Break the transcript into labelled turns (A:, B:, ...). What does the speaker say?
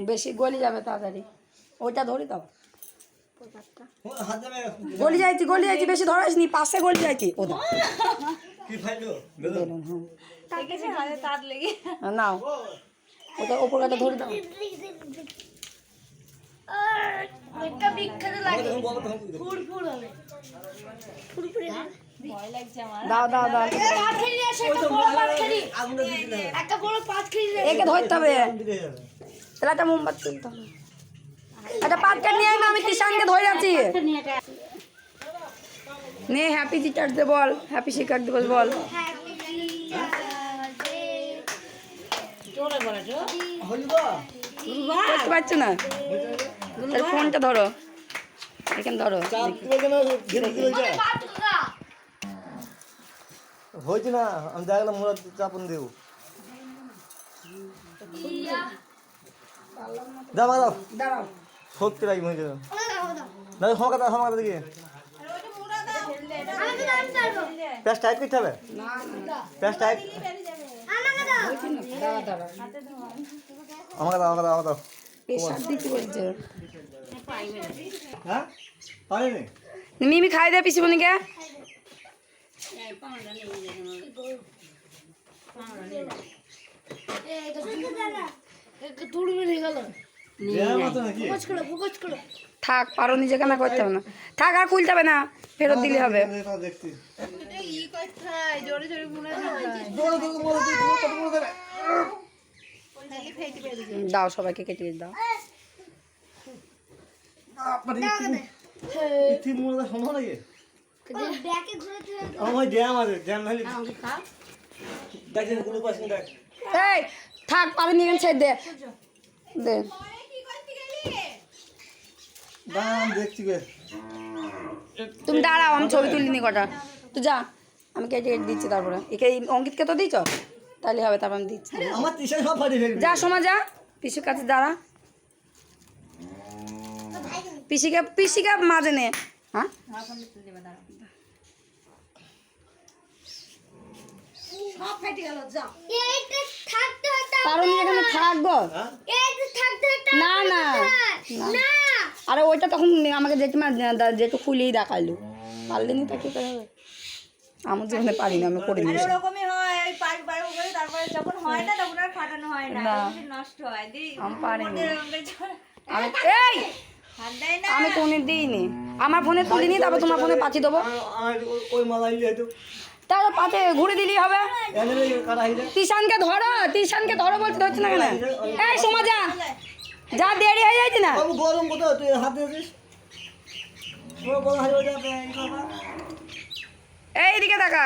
A: বেশি গলি যাবে তাড়াতাড়ি। ওইটা ধরে দাও। গলি যাইছি বেশি ধরাসনি, পাশে গলি যাইছি। ও দাও নাও, ওটা ওপর কাটা ধরে দাও। দাও দাও দাও, একে ধরতে হবে। তাহলে একটা মোমবাতি তুলতে হবে। একটা পাটকা নিয়ে আমি কিষানকে ধরে আছি। নে হ্যাপি টিচার্স ডে বল, হ্যাপি শিক্ষক দিবস বল। করতে পারছো না, তাহলে ফোনটা ধরো, এখানে ধরো।
B: হয়েছে না, আমি দেখলাম মোড়া চাপন দেব। দাও দাও
A: দাঁড়াও,
B: সত্যি রাখি মনে দাও। ক্ষমা দিকে প্যাস টাইট করতে হবে। প্যাস টাইট আমাকে দাও। হ্যাঁ পারেনি
A: মিমি খাই দে পিসি বোনকে। থাক, পারো নিজে কেনা করতে হবে না, থাক আর খুলতে হবে না, ফেরত দিলে হবে। দাও সবাইকে কেটে দাও। এই থাক, পারো নিয়ে ছেড়ে দে দে। তুমি দাঁড়াও, আমি ছবি তুলিনি কটা। তো যা, আমি কেটে দিচ্ছি। তারপরে একে অঙ্কিতকে তো দিচ্ছ, তাহলে হবে। তারপর আমি দিচ্ছি। যা সোমা যা, পিসির কাছে দাঁড়া। পিসিকে মাঝে নে। হ্যাঁ কারণ এখানে থাকবো না না। আরে ওইটা তখন আমাকে জেঠিমা যেটু খুলেই দেখাইলো, পারলে নি তা কি করে হবে। আমার জীবনে পারি না, আমি করে দিয়েছি। আমি পারিনি, আমি ফোনে দিইনি, আমার ফোনে তুলিনি, তারপর তোমার ফোনে পাঠিয়ে দেবো। তারপর পাতে ঘুরে দিলেই হবে। তিশানকে ধরো বলতে ধরছে না কেন? এই সোমা যা, দেরি হয়ে যাচ্ছে না। এইদিকে দেখা।